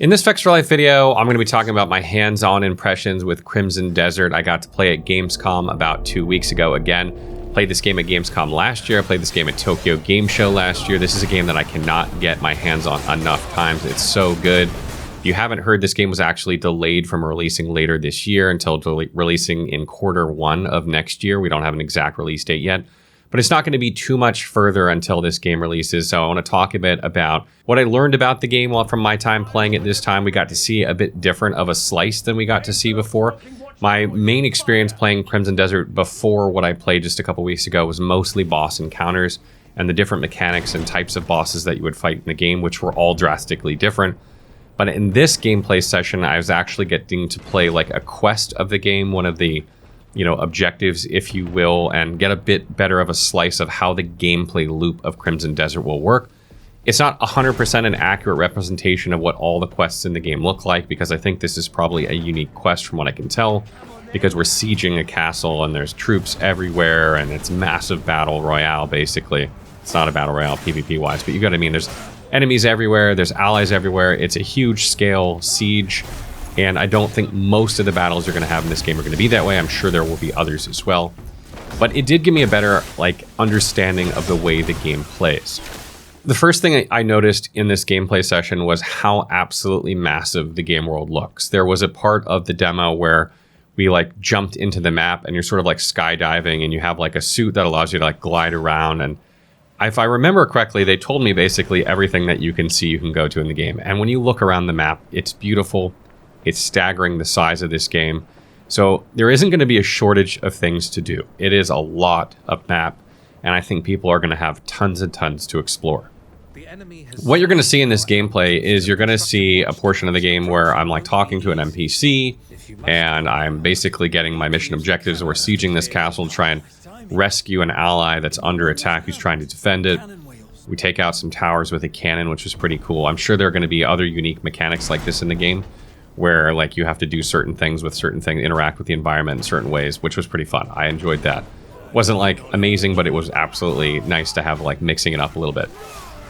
In this Vex for Life video, I'm going to be talking about my hands-on impressions with Crimson Desert. I got to play at Gamescom about 2 weeks ago again. Played this game at Gamescom last year. I played this game at Tokyo Game Show last year. This is a game that I cannot get my hands on enough times. It's so good. If you haven't heard, this game was actually delayed from releasing later this year until releasing in Q1 of next year. We don't have an exact release date yet, but it's not going to be too much further until this game releases. So I want to talk a bit about what I learned about the game from my time playing it this time. We got to see a bit different of a slice than we got to see before. My main experience playing Crimson Desert before what I played just a couple weeks ago was mostly boss encounters and the different mechanics and types of bosses that you would fight in the game, which were all drastically different. But in this gameplay session, I was actually getting to play like a quest of the game, one of the objectives, if you will, and get a bit better of a slice of how the gameplay loop of Crimson Desert will work. It's not 100% an accurate representation of what all the quests in the game look like, because I think this is probably a unique quest from what I can tell, because we're sieging a castle and there's troops everywhere and it's massive battle royale, basically. It's not a battle royale PvP wise, but you got what I mean. There's enemies everywhere, there's allies everywhere. It's a huge scale siege. And I don't think most of the battles you're going to have in this game are going to be that way. I'm sure there will be others as well. But it did give me a better understanding of the way the game plays. The first thing I noticed in this gameplay session was how absolutely massive the game world looks. There was a part of the demo where we jumped into the map and you're sort of skydiving, and you have a suit that allows you to glide around. And if I remember correctly, they told me basically everything that you can see you can go to in the game. And when you look around the map, it's beautiful. It's staggering, the size of this game. So there isn't going to be a shortage of things to do. It is a lot of map, and I think people are going to have tons and tons to explore. What you're going to see in this gameplay is you're going to see a portion of the game where I'm talking to an NPC, and I'm basically getting my mission objectives. We're sieging this castle to try and rescue an ally that's under attack who's trying to defend it. We take out some towers with a cannon, which is pretty cool. I'm sure there are going to be other unique mechanics like this in the game, where you have to do certain things with certain things, interact with the environment in certain ways, which was pretty fun. I enjoyed that. Wasn't amazing, but it was absolutely nice to have mixing it up a little bit.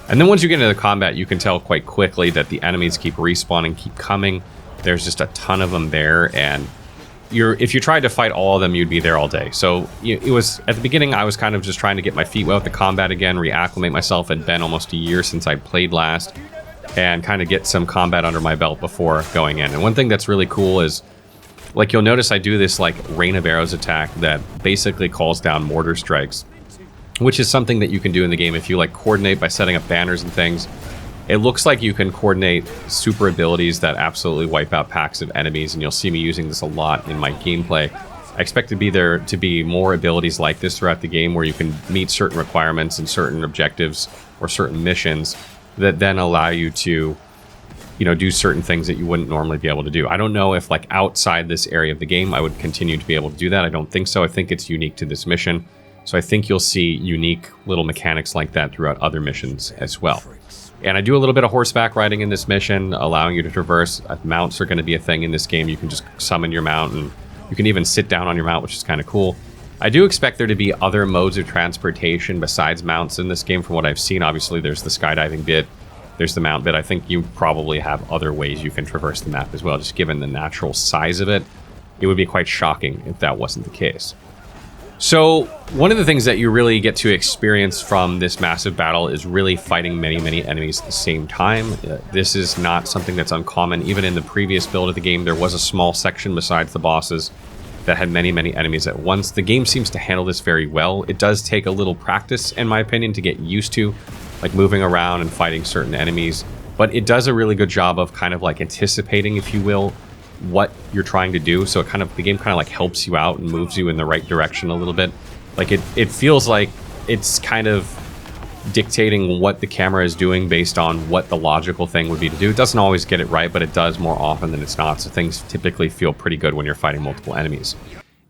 And then once you get into the combat, you can tell quite quickly that the enemies keep respawning, keep coming. There's just a ton of them there, and if you tried to fight all of them, you'd be there all day. So it was, at the beginning, I was kind of just trying to get my feet wet with the combat again, reacclimate myself. It'd been almost a year since I played last, and kind of get some combat under my belt before going in. And one thing that's really cool is, you'll notice I do this rain of arrows attack that basically calls down mortar strikes, which is something that you can do in the game if you coordinate by setting up banners and things. It looks like you can coordinate super abilities that absolutely wipe out packs of enemies, and you'll see me using this a lot in my gameplay. I expect there to be more abilities like this throughout the game, where you can meet certain requirements and certain objectives or certain missions that then allow you to, do certain things that you wouldn't normally be able to do. I don't know if outside this area of the game, I would continue to be able to do that. I don't think so. I think it's unique to this mission. So I think you'll see unique little mechanics like that throughout other missions as well. And I do a little bit of horseback riding in this mission, allowing you to traverse. Mounts are going to be a thing in this game. You can just summon your mount, and you can even sit down on your mount, which is kind of cool. I do expect there to be other modes of transportation besides mounts in this game from what I've seen. Obviously, there's the skydiving bit, there's the mount bit. I think you probably have other ways you can traverse the map as well, just given the natural size of it. It would be quite shocking if that wasn't the case. So one of the things that you really get to experience from this massive battle is really fighting many, many enemies at the same time. This is not something that's uncommon. Even in the previous build of the game, there was a small section besides the bosses that had many, many enemies at once. The game seems to handle this very well. It does take a little practice, in my opinion, to get used to, moving around and fighting certain enemies. But it does a really good job of kind of anticipating, if you will, what you're trying to do. So the game kind of helps you out and moves you in the right direction a little bit. It feels like it's kind of dictating what the camera is doing based on what the logical thing would be to do. It doesn't always get it right, but it does more often than it's not. So things typically feel pretty good when you're fighting multiple enemies.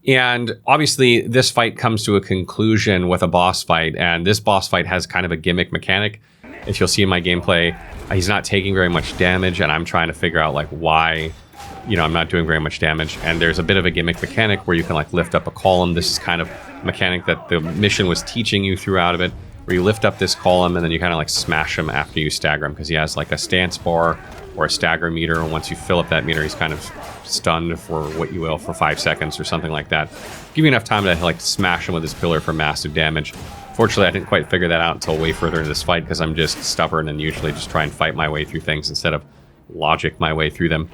And obviously this fight comes to a conclusion with a boss fight, and this boss fight has kind of a gimmick mechanic. If you'll see in my gameplay, he's not taking very much damage, and I'm trying to figure out why I'm not doing very much damage. And there's a bit of a gimmick mechanic where you can lift up a column. This is kind of a mechanic that the mission was teaching you throughout of it, where you lift up this column and then you kind of smash him after you stagger him, because he has a stance bar or a stagger meter. And once you fill up that meter, he's kind of stunned for what you will for 5 seconds or something like that. Give you enough time to like smash him with his pillar for massive damage. Fortunately, I didn't quite figure that out until way further into this fight because I'm just stubborn and usually just try and fight my way through things instead of logic my way through them.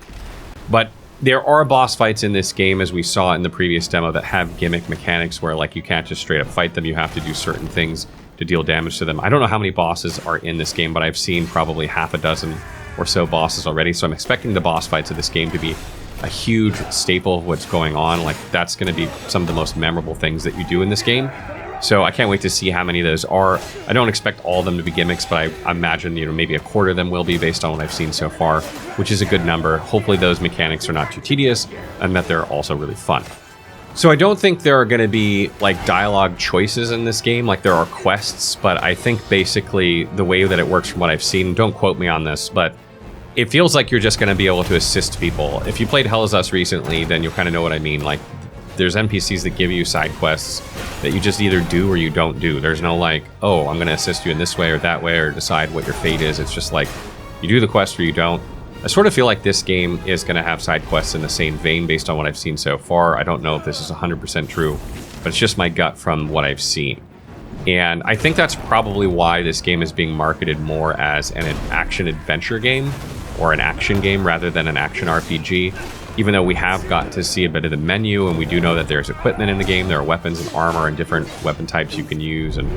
But there are boss fights in this game, as we saw in the previous demo, that have gimmick mechanics where like you can't just straight up fight them. You have to do certain things to deal damage to them. I don't know how many bosses are in this game, but I've seen probably half a dozen or so bosses already. So I'm expecting the boss fights of this game to be a huge staple of what's going on. Like that's going to be some of the most memorable things that you do in this game. So I can't wait to see how many of those are. I don't expect all of them to be gimmicks, but I imagine, maybe a quarter of them will be based on what I've seen so far, which is a good number. Hopefully those mechanics are not too tedious and that they're also really fun. So I don't think there are going to be like dialogue choices in this game, like there are quests, but I think basically the way that it works from what I've seen, don't quote me on this, but it feels like you're just going to be able to assist people. If you played Hell Is Us recently, then you'll kind of know what I mean. Like there's NPCs that give you side quests that you just either do or you don't do. There's no like, oh, I'm going to assist you in this way or that way or decide what your fate is. It's just like you do the quest or you don't. I sort of feel like this game is going to have side quests in the same vein based on what I've seen so far. I don't know if this is 100% true, but it's just my gut from what I've seen. And I think that's probably why this game is being marketed more as an action-adventure game or an action game rather than an action RPG. Even though we have got to see a bit of the menu and we do know that there's equipment in the game, there are weapons and armor and different weapon types you can use and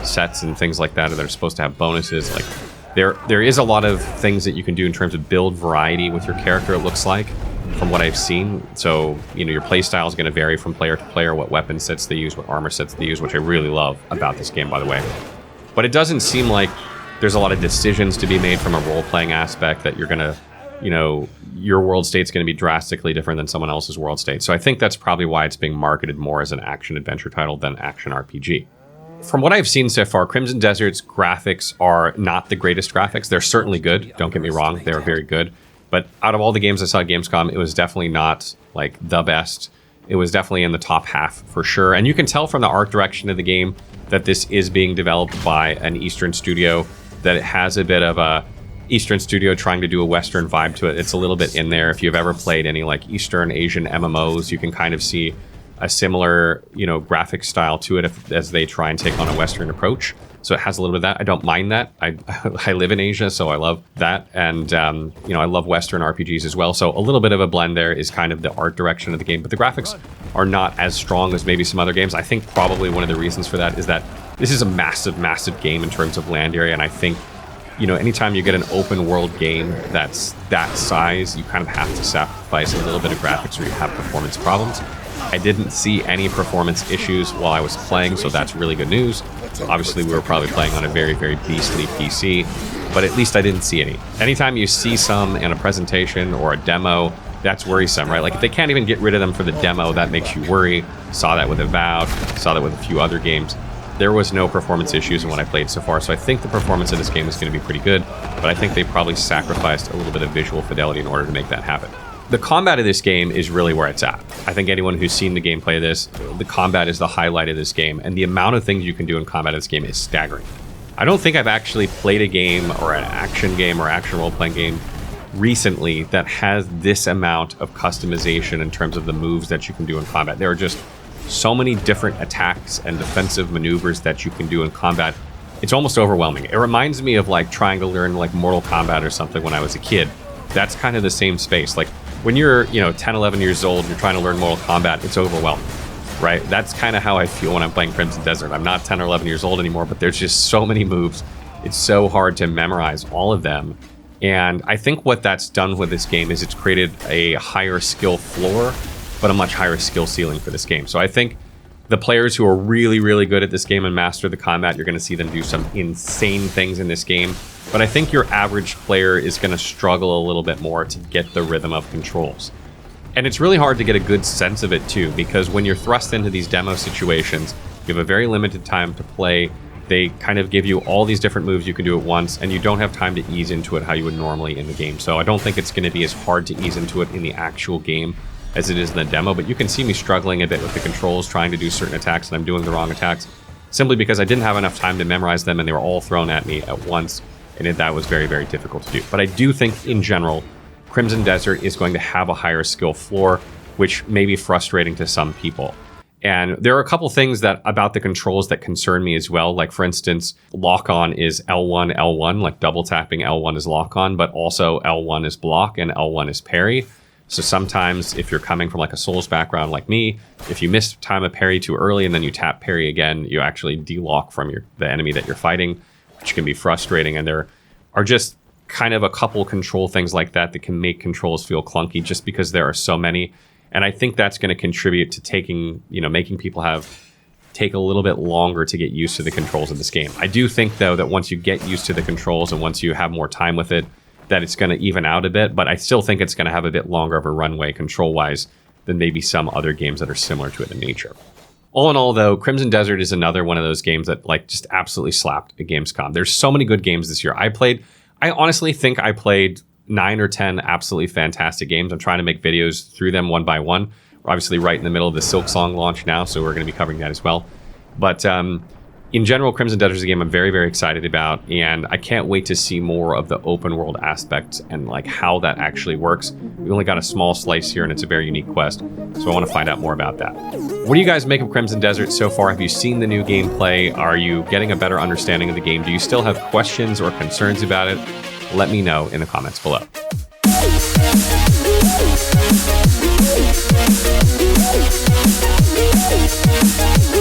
sets and things like that that are supposed to have bonuses. Like there is a lot of things that you can do in terms of build variety with your character, it looks like, from what I've seen. So, your playstyle is going to vary from player to player, what weapon sets they use, what armor sets they use, which I really love about this game, by the way. But it doesn't seem like there's a lot of decisions to be made from a role-playing aspect that you're going to, your world state's going to be drastically different than someone else's world state. So I think that's probably why it's being marketed more as an action-adventure title than action RPG. From what I've seen so far, Crimson Desert's graphics are not the greatest graphics. They're certainly good, don't get me wrong, they're very good. But out of all the games I saw at Gamescom, it was definitely not like the best. It was definitely in the top half for sure. And you can tell from the art direction of the game that this is being developed by an Eastern studio, that it has a bit of a Eastern studio trying to do a Western vibe to it. It's a little bit in there. If you've ever played any like Eastern Asian MMOs, you can kind of see a similar, graphic style to it as they try and take on a Western approach. So it has a little bit of that. I don't mind that. I live in Asia, so I love that. And, I love Western RPGs as well. So a little bit of a blend there is kind of the art direction of the game. But the graphics are not as strong as maybe some other games. I think probably one of the reasons for that is that this is a massive, massive game in terms of land area. And I think, anytime you get an open world game that's that size, you kind of have to sacrifice a little bit of graphics or you have performance problems. I didn't see any performance issues while I was playing, so that's really good news. Obviously, we were probably playing on a very, very beastly PC, but at least I didn't see any. Anytime you see some in a presentation or a demo, that's worrisome, right? Like, if they can't even get rid of them for the demo, that makes you worry. Saw that with Avowed, saw that with a few other games. There was no performance issues in what I played so far, so I think the performance of this game is going to be pretty good, but I think they probably sacrificed a little bit of visual fidelity in order to make that happen. The combat of this game is really where it's at. I think anyone who's seen the gameplay of this, the combat is the highlight of this game, and the amount of things you can do in combat of this game is staggering. I don't think I've actually played a game or an action game or action role-playing game recently that has this amount of customization in terms of the moves that you can do in combat. There are just so many different attacks and defensive maneuvers that you can do in combat. It's almost overwhelming. It reminds me of like trying to learn like Mortal Kombat or something when I was a kid. That's kind of the same space. Like when you're, 10, 11 years old, you're trying to learn Mortal Kombat, it's overwhelming, right? That's kind of how I feel when I'm playing Crimson Desert. I'm not 10 or 11 years old anymore, but there's just so many moves. It's so hard to memorize all of them. And I think what that's done with this game is it's created a higher skill floor, but a much higher skill ceiling for this game. So I think the players who are really, really good at this game and master the combat, you're going to see them do some insane things in this game. But I think your average player is going to struggle a little bit more to get the rhythm of controls. And it's really hard to get a good sense of it too, because when you're thrust into these demo situations, you have a very limited time to play. They kind of give you all these different moves you can do at once, and you don't have time to ease into it how you would normally in the game. So I don't think it's going to be as hard to ease into it in the actual game as it is in the demo, but you can see me struggling a bit with the controls, trying to do certain attacks, and I'm doing the wrong attacks, simply because I didn't have enough time to memorize them, and they were all thrown at me at once. and that was very, very difficult to do. But I do think, in general, Crimson Desert is going to have a higher skill floor, which may be frustrating to some people. And there are a couple things that about the controls that concern me as well. Like, for instance, lock-on is L1, L1, like double tapping L1 is lock-on, but also L1 is block and L1 is parry. So sometimes if you're coming from like a Souls background like me, if you miss time a parry too early and then you tap parry again, you actually de-lock from the enemy that you're fighting, which can be frustrating. And there are just kind of a couple control things like that that can make controls feel clunky just because there are so many. And I think that's going to contribute to making people take a little bit longer to get used to the controls of this game. I do think, though, that once you get used to the controls and once you have more time with it, that it's going to even out a bit. But I still think it's going to have a bit longer of a runway control-wise than maybe some other games that are similar to it in nature. All in all, though, Crimson Desert is another one of those games that just absolutely slapped at Gamescom. There's so many good games this year. I honestly think I played 9 or 10 absolutely fantastic games. I'm trying to make videos through them one by one. We're obviously right in the middle of the Silksong launch now, so we're going to be covering that as well. But in general, Crimson Desert is a game I'm very, very excited about, and I can't wait to see more of the open world aspects and how that actually works. We only got a small slice here, and it's a very unique quest, so I want to find out more about that. What do you guys make of Crimson Desert so far? Have you seen the new gameplay? Are you getting a better understanding of the game? Do you still have questions or concerns about it? Let me know in the comments below. We'll be right back.